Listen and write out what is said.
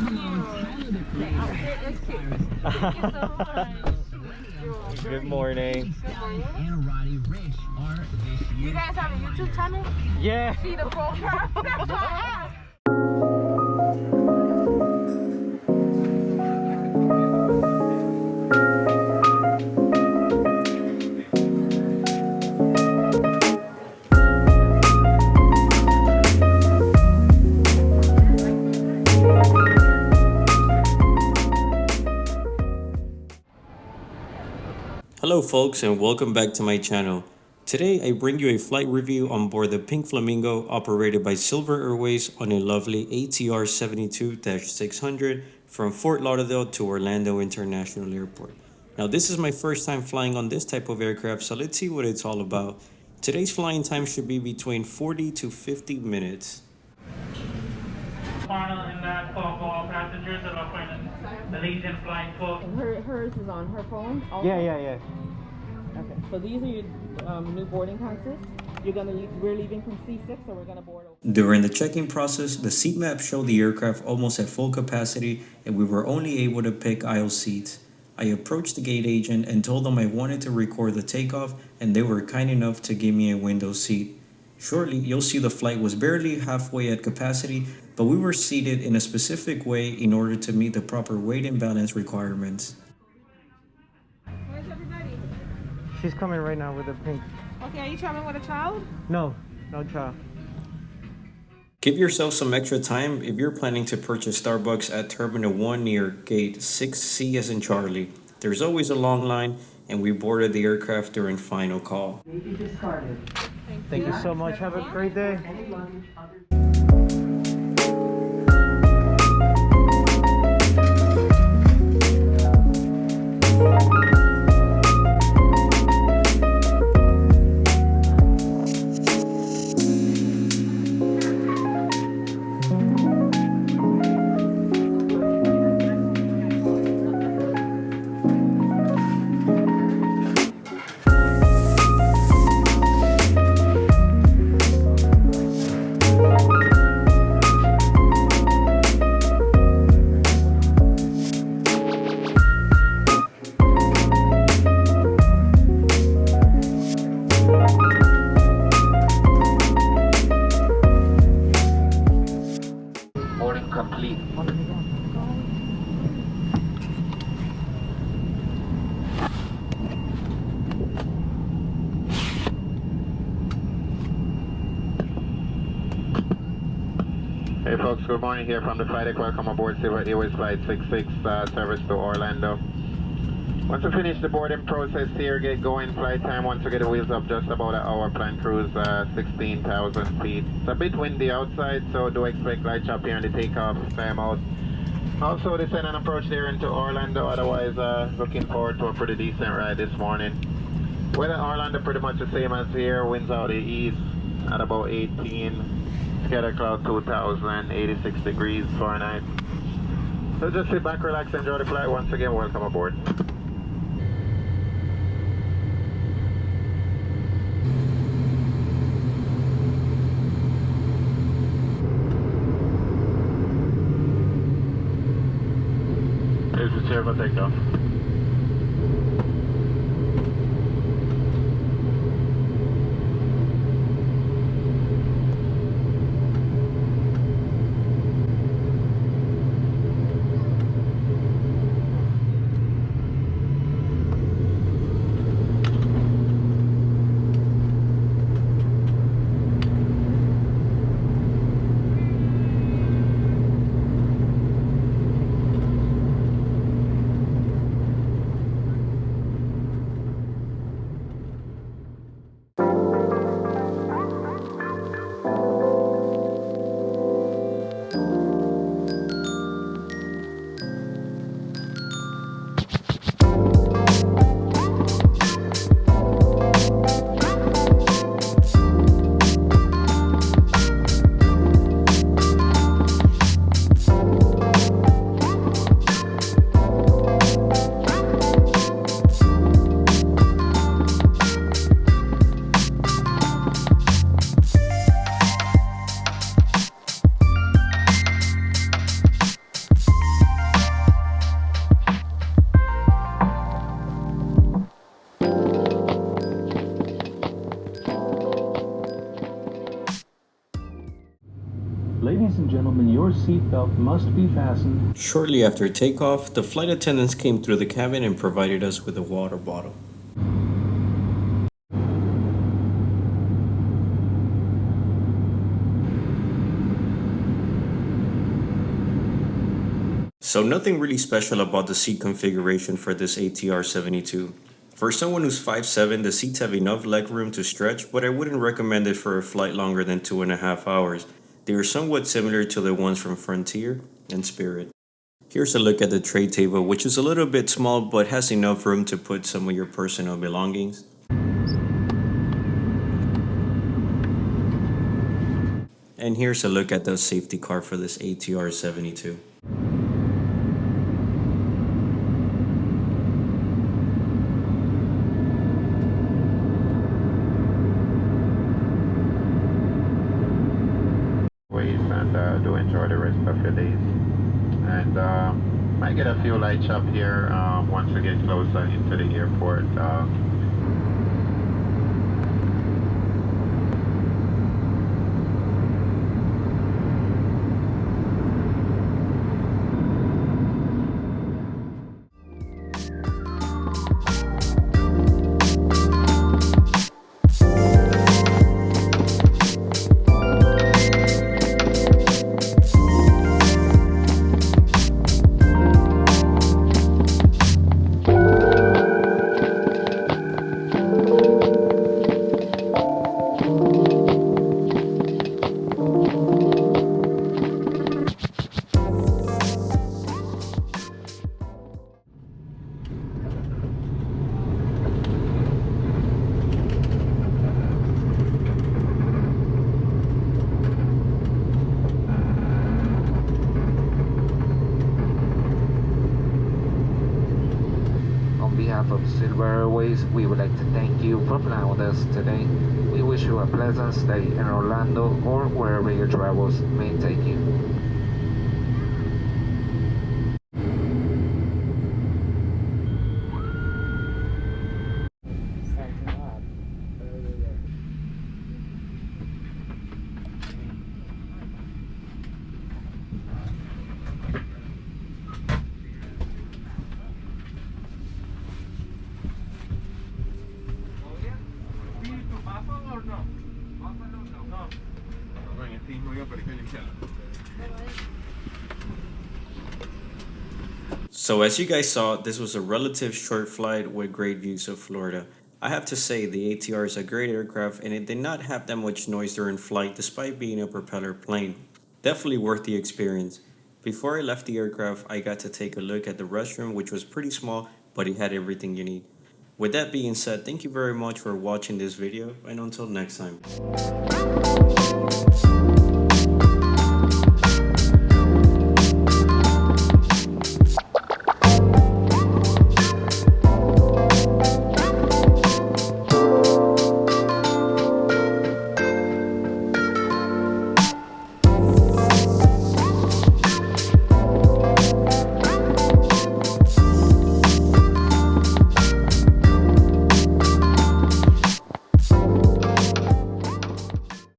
Good morning. You guys have a YouTube channel? Yeah. See the profile? Hello folks and welcome back to my channel. Today I bring you a flight review on board the Pink Flamingo operated by Silver Airways on a lovely ATR72-600 from Fort Lauderdale to Orlando International Airport. Now this is my first time flying on this type of aircraft, so let's see what it's all about. Today's flying time should be between 40 to 50 minutes. Final in that call for all passengers that are the Legion flying full. Hers is on her phone? Also? Yeah. Okay, so these are your new boarding passes. We're leaving from C6, so we're gonna board over. During the check-in process, the seat map showed the aircraft almost at full capacity and we were only able to pick aisle seats. I approached the gate agent and told them I wanted to record the takeoff and they were kind enough to give me a window seat. Shortly, you'll see the flight was barely halfway at capacity, but we were seated in a specific way in order to meet the proper weight and balance requirements. Where's everybody? She's coming right now with a pink. Okay, are you traveling with a child? No child. Give yourself some extra time if you're planning to purchase Starbucks at Terminal 1 near Gate 6C as in Charlie. There's always a long line, and we boarded the aircraft during final call. Thank you so much. Have a great day. Complete. Hey folks, good morning here from the flight deck. Welcome aboard Silver Airways Flight 66 service to Orlando. Once we finish the boarding process here, get going, flight time once we get the wheels up just about an hour, plan cruise 16,000 feet. It's a bit windy outside, so do expect light chop here on the takeoff time out. Also descend and approach there into Orlando, otherwise looking forward to a pretty decent ride this morning. Weather in Orlando pretty much the same as here, winds out the east at about 18, scatter cloud 2,000, 86 degrees Fahrenheit. So just sit back, relax, enjoy the flight. Once again, welcome aboard. Here's the chair for takeoff. seatbelt must be fastened. Shortly after takeoff, the flight attendants came through the cabin and provided us with a water bottle. So nothing really special about the seat configuration for this ATR72. For someone who's 5'7", the seats have enough legroom to stretch, but I wouldn't recommend it for a flight longer than 2.5 hours. They are somewhat similar to the ones from Frontier and Spirit. Here's a look at the tray table, which is a little bit small but has enough room to put some of your personal belongings. And here's a look at the safety car for this ATR72. And do enjoy the rest of your days. And might get a few lights up here once we get closer into the airport. On behalf of Silver Airways, we would like to thank you for flying with us today. We wish you a pleasant stay in Orlando or wherever your travels may take you. So as you guys saw, this was a relative short flight with great views of Florida. I have to say the ATR is a great aircraft and it did not have that much noise during flight despite being a propeller plane. Definitely worth the experience. Before I left the aircraft, I got to take a look at the restroom, which was pretty small, but it had everything you need. With that being said, thank you very much for watching this video, and until next time.